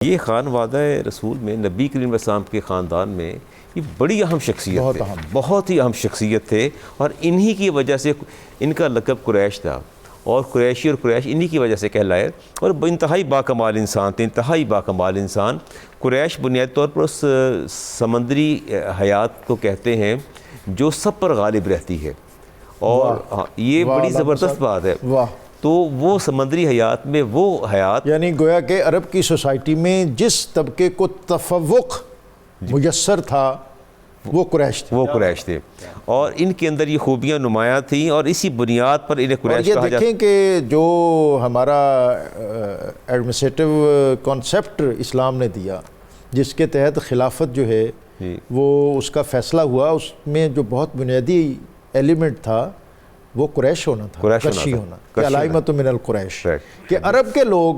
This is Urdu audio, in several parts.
یہ خانوادہ رسول میں نبی کریم علیہ السلام کے خاندان میں یہ بڑی اہم شخصیت تھے، بہت ہی اہم شخصیت تھے، اور انہی کی وجہ سے ان کا لقب قریش تھا، اور قریشی اور قریش انہی کی وجہ سے کہلائے، اور انتہائی باکمال انسان تھے، انتہائی باکمال انسان۔ قریش بنیادی طور پر اس سمندری حیات کو کہتے ہیں جو سب پر غالب رہتی ہے، اور یہ بڑی زبردست بات ہے۔ تو وہ سمندری حیات میں وہ حیات، یعنی گویا کہ عرب کی سوسائٹی میں جس طبقے کو تفوق میسر تھا وہ قریش تھے، وہ قریش تھے، اور ان کے اندر یہ خوبیاں نمایاں تھیں، اور اسی بنیاد پر انہیں قریش کہا اور یہ دیکھیں کہ جو ہمارا ایڈمنسٹریٹو کانسیپٹ اسلام نے دیا، جس کے تحت خلافت جو ہے وہ اس کا فیصلہ ہوا، اس میں جو بہت بنیادی ایلیمنٹ تھا وہ قریش ہونا تھا، قرشی ہونا، کہ علائمۃ من القریش، کہ عرب کے لوگ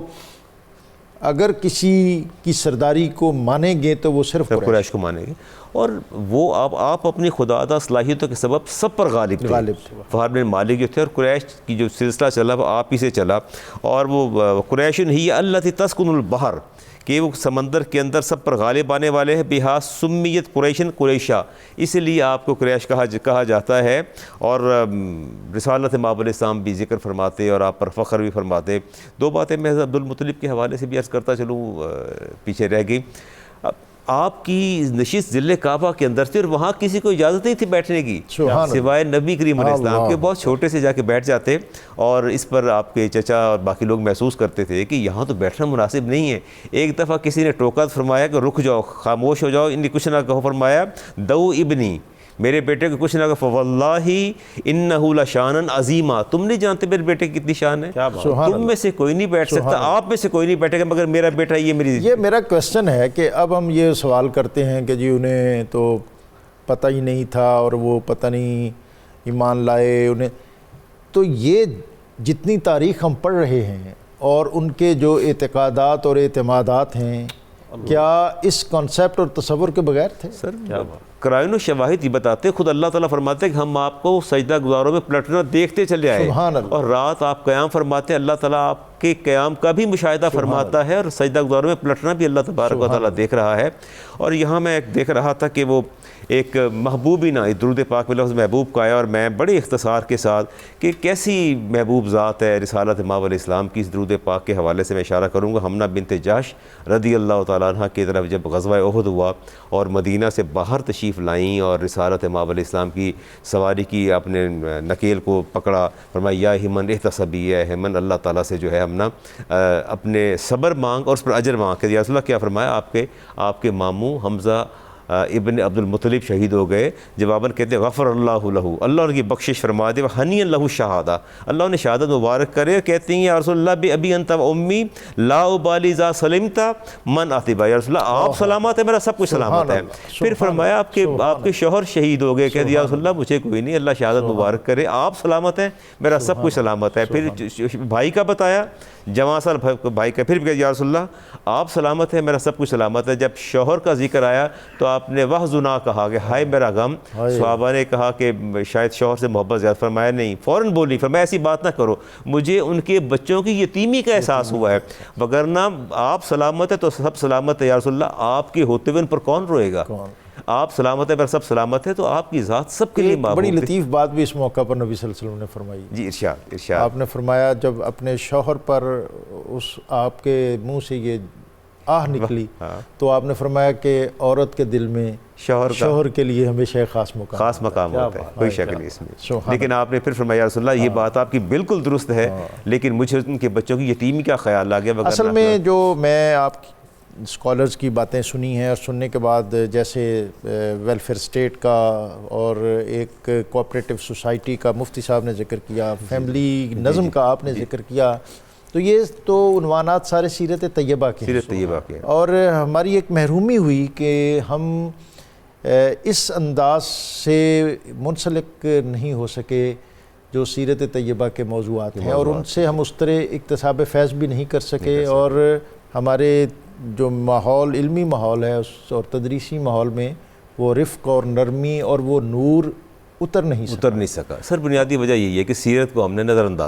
اگر کسی کی سرداری کو مانیں گے تو وہ صرف قریش کو مانیں گے، اور وہ آپ اپنی خدادہ صلاحیتوں کے سبب سب پر غالب تھے۔ فہد بن مالک جو تھے، اور قریش کی جو سلسلہ چلا وہ آپ ہی سے چلا، اور وہ قریش ہی التی تسکن البحر، کہ وہ سمندر کے اندر سب پر غالب آنے والے ہیں، بہا سمیت قریشن قریشہ، اس لیے آپ کو قریش کہا جاتا ہے۔ اور رسالت مآب علیہ السلام بھی ذکر فرماتے اور آپ پر فخر بھی فرماتے۔ دو باتیں میں عبد المطلب کے حوالے سے بھی عرض کرتا چلوں، پیچھے رہ گئی۔ آپ کی نشست ذل کعبہ کے اندر تھی، اور وہاں کسی کو اجازت نہیں تھی بیٹھنے کی سوائے نبی کریم علیہ السلام کے، بہت چھوٹے سے جا کے بیٹھ جاتے، اور اس پر آپ کے چچا اور باقی لوگ محسوس کرتے تھے کہ یہاں تو بیٹھنا مناسب نہیں ہے۔ ایک دفعہ کسی نے ٹوکا فرمایا کہ رک جاؤ، خاموش ہو جاؤ، انہیں کچھ نہ کہو، فرمایا دو ابنی، میرے بیٹے کو کچھ نہ کہو، فواللہ انہ لشانً عظیما، تم نہیں جانتے میرے بیٹے کی کتنی شان ہے، تم میں سے کوئی نہیں بیٹھ سکتا، آپ میں سے کوئی نہیں بیٹھے گا مگر میرا بیٹا۔ یہ میرا کویسچن ہے کہ اب ہم یہ سوال کرتے ہیں کہ جی انہیں تو پتہ ہی نہیں تھا، اور وہ پتہ نہیں ایمان لائے انہیں، تو یہ جتنی تاریخ ہم پڑھ رہے ہیں اور ان کے جو اعتقادات اور اعتمادات ہیں، کیا اس کانسیپٹ اور تصور کے بغیر تھے؟ سر قرائن و شواہد یہ بتاتے، خود اللہ تعالیٰ فرماتے کہ ہم آپ کو سجدہ گزاروں میں پلٹنا دیکھتے چلے آئے، اور رات آپ قیام فرماتے، اللہ تعالیٰ آپ کے قیام کا بھی مشاہدہ فرماتا ہے، اور سجدہ گزاروں میں پلٹنا بھی اللہ تبارک و تعالیٰ دیکھ رہا ہے۔ اور یہاں میں دیکھ رہا تھا کہ وہ ایک محبوبینہ درود پاک میں لفظ محبوب کا آیا، اور میں بڑے اختصار کے ساتھ کہ کیسی محبوب ذات ہے رسالت مآب علیہ السلام کی، اس درود پاک کے حوالے سے میں اشارہ کروں گا۔ حمنہ بنت جحش رضی اللہ تعالیٰ عنہ کی طرف جب غزوہ احد ہوا اور مدینہ سے باہر تشریف لائیں، اور رسالت مآب علیہ السلام کی سواری کی اپنے نکیل کو پکڑا، فرمایا یا ہمن احتسبی، ہے ہمن اللہ تعالیٰ سے جو ہے ہم نا اپنے صبر مانگ اور اس پر اجر مانگ۔ کہ یا رسول اللہ کیا فرمایا، آپ کے ماموں حمزہ ابن عبد المطلب شہید ہو گئے، جواباً کہتے ہیں غفر اللہ لہو، اللہ ان کی بخشش فرما دے، ہنی اللہ شہادہ، اللہ انہیں شہادت مبارک کرے۔ کہتے ہیں یا رسول اللہ بی ابی انت و امی لا ابالی ذا سلمت من اتبا، یا رسول اللہ آپ سلامت ہے، میرا سب کچھ سلامت ہے۔ پھر فرمایا آپ کے شوہر شہید ہو گئے، کہتے ہیں یا رسول اللہ مجھے کوئی نہیں، اللہ شہادت مبارک کرے، آپ سلامت ہیں، میرا سب کچھ سلامت ہے۔ پھر بھائی کا بتایا، جوان سال بھائی کا، پھر بھی یا رسول اللہ آپ سلامت ہیں، میرا سب کچھ سلامت ہے۔ جب شوہر کا ذکر آیا تو آپ نے وحزنا کہا کہ ہائے میرا غم۔ صحابہ نے کہا کہ شاید شوہر سے محبت زیادہ، فرمایا نہیں، فوراً بولی، فرمایا ایسی بات نہ کرو، مجھے ان کے بچوں کی یتیمی کا احساس ہوا ہے، وگرنہ آپ سلامت ہے تو سب سلامت ہے، یا رسول اللہ آپ کے ہوتے ہوئے ان پر کون روئے گا، آپ سلامت ہے پر سب سلامت ہے، تو آپ کی ذات سب کے لیے محبوب بڑی ہے۔ لطیف بات بھی اس موقع پر نبی صلی اللہ علیہ وسلم نے فرمائی، جی ارشاد آپ نے فرمایا جب اپنے شوہر پر اس آپ کے منہ سے یہ آہ نکلی تو آپ نے فرمایا کہ عورت کے دل میں شوہر کے لیے ہمیشہ خاص مقام ہوتا ہے، کوئی شک نہیں اس میں۔ لیکن آپ نے پھر فرمایا یا رسول اللہ یہ بات آپ کی بالکل درست ہے، لیکن مجھے ان کے بچوں کی یتیمی کا خیال آ گیا۔ اصل میں جو میں آپ اسکالرز کی باتیں سنی ہیں، اور سننے کے بعد جیسے ویلفیئر اسٹیٹ کا اور ایک کوآپریٹو سوسائٹی کا مفتی صاحب نے ذکر کیا، فیملی نظم کا آپ نے ذکر کیا، تو یہ تو عنوانات سارے سیرت طیبہ کے، اور ہماری ایک محرومی ہوئی کہ ہم اس انداز سے منسلک نہیں ہو سکے جو سیرت طیبہ کے موضوعات ہیں، اور ان سے ہم اس طرح اکتساب فیض بھی نہیں کر سکے، اور ہمارے جو ماحول، علمی ماحول ہے اور تدریسی ماحول میں وہ رفق اور نرمی اور وہ نور اتر نہیں سکا۔ سر بنیادی وجہ یہی ہے کہ سیرت کو ہم نے نظر انداز